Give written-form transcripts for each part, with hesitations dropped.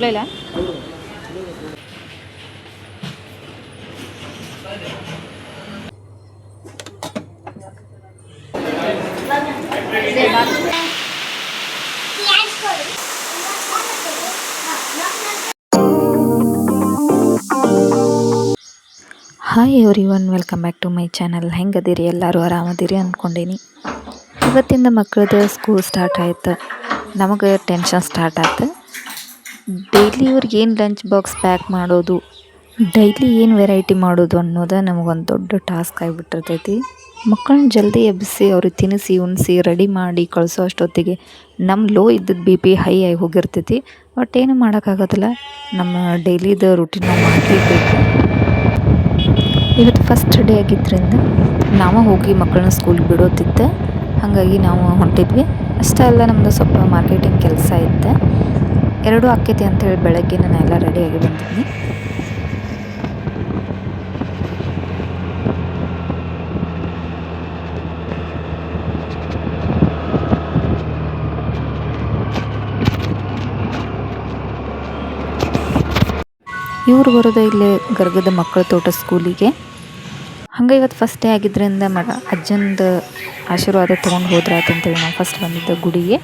ಚಲೋ ಇಲ್ಲ. Hi everyone, welcome back to my channel. ಹೆಂಗದಿರಿ? ಎಲ್ಲರೂ ಆರಾಮದಿರಿ ಅಂದ್ಕೊಂಡೀನಿ. ಇವತ್ತಿಂದ ಮಕ್ಕಳದ್ದು ಸ್ಕೂಲ್ ಸ್ಟಾರ್ಟ್ ಆಯ್ತು. ನಮಗೆ ಟೆನ್ಷನ್ ಸ್ಟಾರ್ಟ್ ಆಯ್ತು. ಡೈಲಿ ಇವ್ರಿಗೆ ಏನು ಲಂಚ್ ಬಾಕ್ಸ್ ಪ್ಯಾಕ್ ಮಾಡೋದು, ಡೈಲಿ ಏನು ವೆರೈಟಿ ಮಾಡೋದು ಅನ್ನೋದು ನಮಗೊಂದು ದೊಡ್ಡ ಟಾಸ್ಕ್ ಆಗಿಬಿಟ್ಟಿರ್ತೈತಿ. ಮಕ್ಕಳನ್ನ ಜಲ್ದಿ ಎಬ್ಬಿಸಿ ಅವ್ರಿಗೆ ತಿನ್ನಿಸಿ ಉಣಿಸಿ ರೆಡಿ ಮಾಡಿ ಕಳಿಸೋ ಅಷ್ಟೊತ್ತಿಗೆ ನಮ್ಮ ಲೋ ಇದ್ದದ್ದು BP ಹೈ ಆಗಿ ಹೋಗಿರ್ತೈತಿ. ಬಟ್ ಏನು ಮಾಡೋಕ್ಕಾಗೋದಿಲ್ಲ, ನಮ್ಮ ಡೈಲಿದು ರುಟೀನ್ ನಾವು ಮಾಡಲೇಬೇಕು. ಇವತ್ತು ಫಸ್ಟ್ ಡೇ ಆಗಿದ್ದರಿಂದ ನಾವು ಹೋಗಿ ಮಕ್ಕಳನ್ನ ಸ್ಕೂಲ್ಗೆ ಬಿಡೋತಿತ್ತು. ಹಾಗಾಗಿ ನಾವು ಹೊಂಟಿದ್ವಿ. ಅಷ್ಟೇ ಅಲ್ಲ, ನಮ್ಮದು ಸ್ವಲ್ಪ ಮಾರ್ಕೆಟಿಂಗ್ ಕೆಲಸ ಇತ್ತು. ಎರಡೂ ಆಕ್ಕೈತಿ ಅಂಥೇಳಿ ಬೆಳಗ್ಗೆ ನಾನು ಎಲ್ಲ ರೆಡಿಯಾಗಿ ಬಂದಿದ್ನಿ. ಇವ್ರು ಬರೋದು ಇಲ್ಲೇ ಗರ್ಗದ ಮಕ್ಕಳ ತೋಟ ಸ್ಕೂಲಿಗೆ. ಹಂಗೆ ಇವತ್ತು ಫಸ್ಟ್ ಡೇ ಆಗಿದ್ದರಿಂದ ಅಜ್ಜಂದು ಆಶೀರ್ವಾದ ತೊಗೊಂಡು ಹೋದ್ರಾತಂತೇಳಿ ನಾವು ಫಸ್ಟ್ ಬಂದಿದ್ದ ಗುಡಿಗೆ.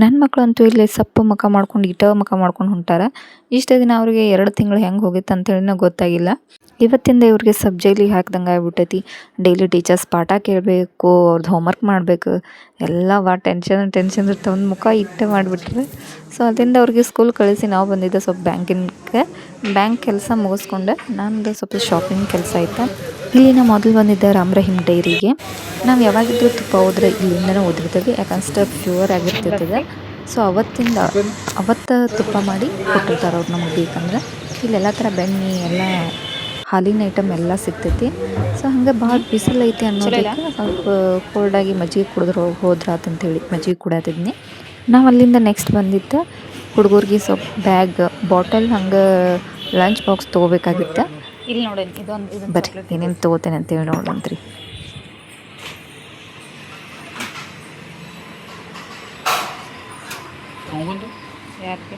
ನನ್ನ ಮಕ್ಕಳಂತೂ ಇಲ್ಲಿ ಸಪ್ಪು ಮುಖ ಮಾಡ್ಕೊಂಡು ಮುಖ ಮಾಡ್ಕೊಂಡು ಹೊಂಟಾರ. ಇಷ್ಟು ದಿನ ಅವ್ರಿಗೆ 2 ತಿಂಗಳು ಹೆಂಗೆ ಹೋಗಿತ್ತು ಅಂತೇಳಿನ ಗೊತ್ತಾಗಿಲ್ಲ. ಇವತ್ತಿಂದ ಇವ್ರಿಗೆ ಸಬ್ಜೆಕ್ಟಿಗೆ ಹಾಕ್ದಂಗೆ ಆಗ್ಬಿಟ್ಟೈತಿ. ಡೈಲಿ ಟೀಚರ್ಸ್ ಪಾಠ ಕೇಳಬೇಕು, ಅವ್ರದ್ದು ಹೋಮ್ವರ್ಕ್ ಮಾಡಬೇಕು, ಎಲ್ಲ ಟೆನ್ಷನ್ ಇರ್ತಾವೆ. ಒಂದು ಮುಖ ಮಾಡಿಬಿಟ್ರೆ. ಸೊ ಅದರಿಂದ ಅವ್ರಿಗೆ ಸ್ಕೂಲ್ ಕಳಿಸಿ ನಾವು ಬಂದಿದ್ದೆ ಸ್ವಲ್ಪ ಬ್ಯಾಂಕ್ ಕೆಲಸ ಮುಗಿಸ್ಕೊಂಡೆ. ನಂದು ಸ್ವಲ್ಪ ಶಾಪಿಂಗ್ ಕೆಲಸ ಆಯ್ತು. ಇಲ್ಲಿನ ಮೊದಲು ಬಂದಿದ್ದೆ ರಾಮ್ ರಹೀಮ್ ಡೈರಿಗೆ. ನಾವು ಯಾವಾಗಿದ್ರೂ ತುಪ್ಪ ಹೋದ್ರೆ ಇಲ್ಲಿಂದನೇ ಓದಿರ್ತೇವೆ, ಯಾಕಂದ್ರೆ ಪ್ಯೂರ್ ಆಗಿರ್ತಿರ್ತದೆ. ಸೊ ಅವತ್ತು ತುಪ್ಪ ಮಾಡಿ ಕೊಟ್ಟಿರ್ತಾರೆ ಅವ್ರು ನಮಗೆ ಬೇಕಂದ್ರೆ. ಇಲ್ಲೆಲ್ಲ ಥರ ಬೆಣ್ಣೆ ಎಲ್ಲ ಹಾಲಿನ ಐಟಮ್ ಎಲ್ಲ ಸಿಗ್ತೈತಿ. ಸೊ ಹಂಗೆ ಭಾಳ ಬಿಸಿಲು ಐತಿ ಅನ್ನೋದಕ್ಕೆ ಸ್ವಲ್ಪ ಕೋಲ್ಡಾಗಿ ಮಜ್ಜಿಗೆ ಕುಡಿದ್ರೆ ಹೋದ್ರಾತಂತೇಳಿ ಮಜ್ಜಿಗೆ ಕುಡಿಯತ್ತಿದ್ನಿ. ನಾವು ಅಲ್ಲಿಂದ ನೆಕ್ಸ್ಟ್ ಬಂದಿದ್ದು ಹುಡುಗರಿಗೆ ಸ್ವಲ್ಪ ಬ್ಯಾಗ್, ಬಾಟಲ್, ಹಂಗೆ ಲಂಚ್ ಬಾಕ್ಸ್ ತೊಗೋಬೇಕಾಗಿತ್ತು. ಇಲ್ಲಿ ನೋಡಿ, ಇದೊಂದು ಬರ್ರಿ ಏನೇನು ತೊಗೋತೇನೆ ಅಂತೇಳಿ ನೋಡಂತ್ರಿ. ಯಾಕೆ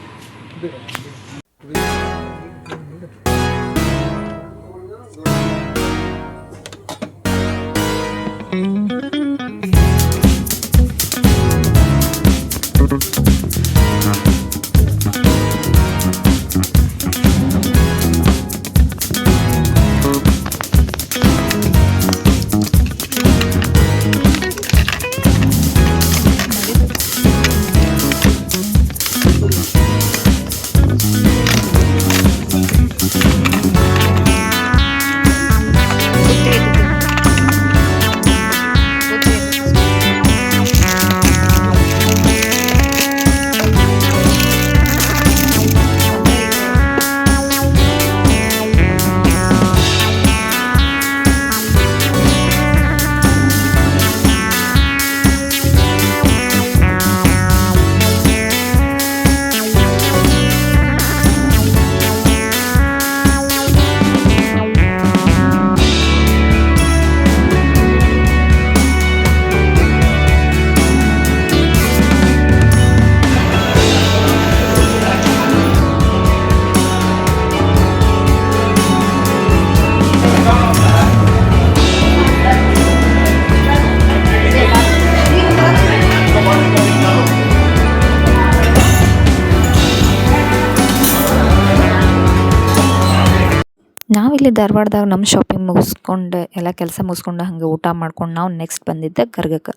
ನಾವಿಲ್ಲಿ ಧಾರವಾಡದಾಗ ನಮ್ಮ ಶಾಪಿಂಗ್ ಮುಗಿಸ್ಕೊಂಡು ಎಲ್ಲ ಕೆಲಸ ಮುಗಿಸ್ಕೊಂಡು ಹಂಗೆ ಊಟ ಮಾಡ್ಕೊಂಡು ನಾವು ನೆಕ್ಸ್ಟ್ ಬಂದಿದ್ದೆ ಗರ್ಗಕ್ಕೆ.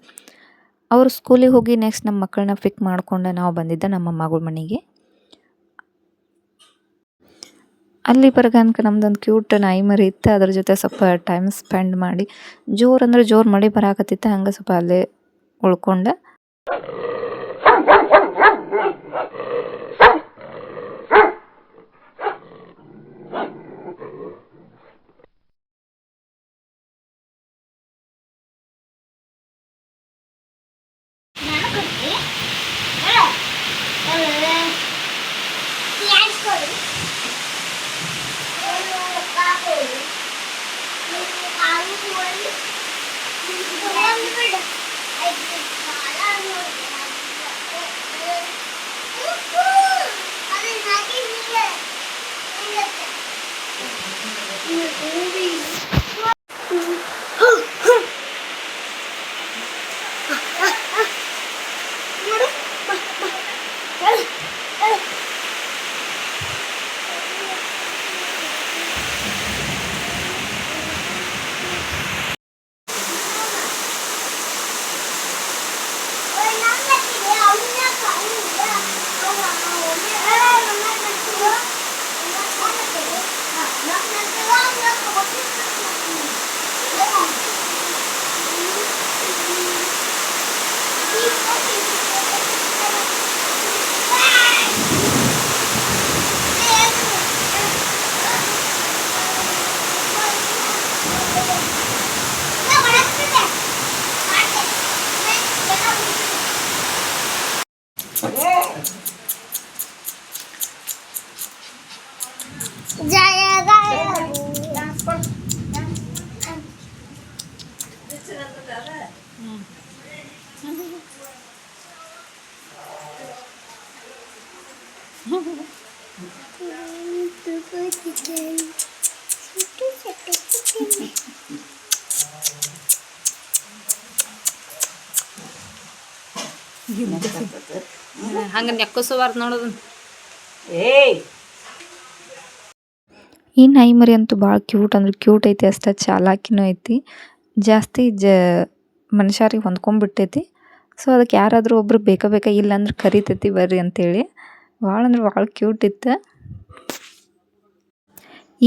ಅವರು ಸ್ಕೂಲಿಗೆ ಹೋಗಿ ನೆಕ್ಸ್ಟ್ ನಮ್ಮ ಮಕ್ಕಳನ್ನ ಪಿಕ್ ಮಾಡ್ಕೊಂಡು ನಾವು ಬಂದಿದ್ದೆ ನಮ್ಮ ಮಗಳ ಮನೆಗೆ. ಅಲ್ಲಿ ಬರಗನ್ಕ ನಮ್ದೊಂದು ಕ್ಯೂಟ್ ನಾಯಿ ಮರಿ ಇತ್ತು. ಅದ್ರ ಜೊತೆ ಸ್ವಲ್ಪ ಟೈಮ್ ಸ್ಪೆಂಡ್ ಮಾಡಿ ಜೋರು ಮಳೆ ಬರಾಕತ್ತಿತ್ತು. ಹಂಗೆ ಸ್ವಲ್ಪ ಅಲ್ಲೇ ಉಳ್ಕೊಂಡೆ. ಹಂಗೆ ನೆಕ್ಕಸಬಾರ್ದು ನೋಡೋದು. ಈ ನಾಯಿ ಮರಿ ಅಂತೂ ಭಾಳ ಕ್ಯೂಟ್ ಅಂದ್ರೆ ಕ್ಯೂಟ್ ಐತಿ, ಅಷ್ಟೇ ಚಾಲಾಕಿನೂ ಐತಿ. ಜಾಸ್ತಿ ಮನುಷ್ಯರಿಗೆ ಹೊಂದ್ಕೊಂಡ್ಬಿಟ್ಟೈತಿ. ಸೊ ಅದಕ್ಕೆ ಯಾರಾದರೂ ಒಬ್ರು ಬೇಕಾ ಇಲ್ಲ ಅಂದ್ರೆ ಕರಿತೈತಿ ಬರ್ರಿ ಅಂತೇಳಿ. ಭಾಳ ಅಂದ್ರೆ ಭಾಳ ಕ್ಯೂಟ್ ಇತ್ತು.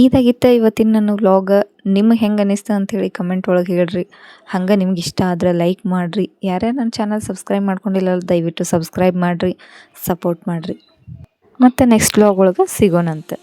ಇದಾಗಿತ್ತು ಇವತ್ತಿನ ನನ್ನ ವ್ಲಾಗ್. ನಿಮಗೆ ಹೆಂಗೆ ಅನ್ನಿಸ್ತು ಅಂಥೇಳಿ ಕಮೆಂಟ್ ಒಳಗೆ ಹೇಳ್ರಿ. ಹಂಗೆ ನಿಮ್ಗೆ ಇಷ್ಟ ಆದ್ರೆ ಲೈಕ್ ಮಾಡಿರಿ. ಯಾರ್ಯಾರು ನನ್ನ ಚಾನಲ್ ಸಬ್ಸ್ಕ್ರೈಬ್ ಮಾಡ್ಕೊಂಡಿಲ್ಲ ದಯವಿಟ್ಟು ಸಬ್ಸ್ಕ್ರೈಬ್ ಮಾಡಿರಿ, ಸಪೋರ್ಟ್ ಮಾಡಿರಿ. ಮತ್ತು ನೆಕ್ಸ್ಟ್ ವ್ಲಾಗ್ ಒಳಗೆ ಸಿಗೋಣಂತೆ.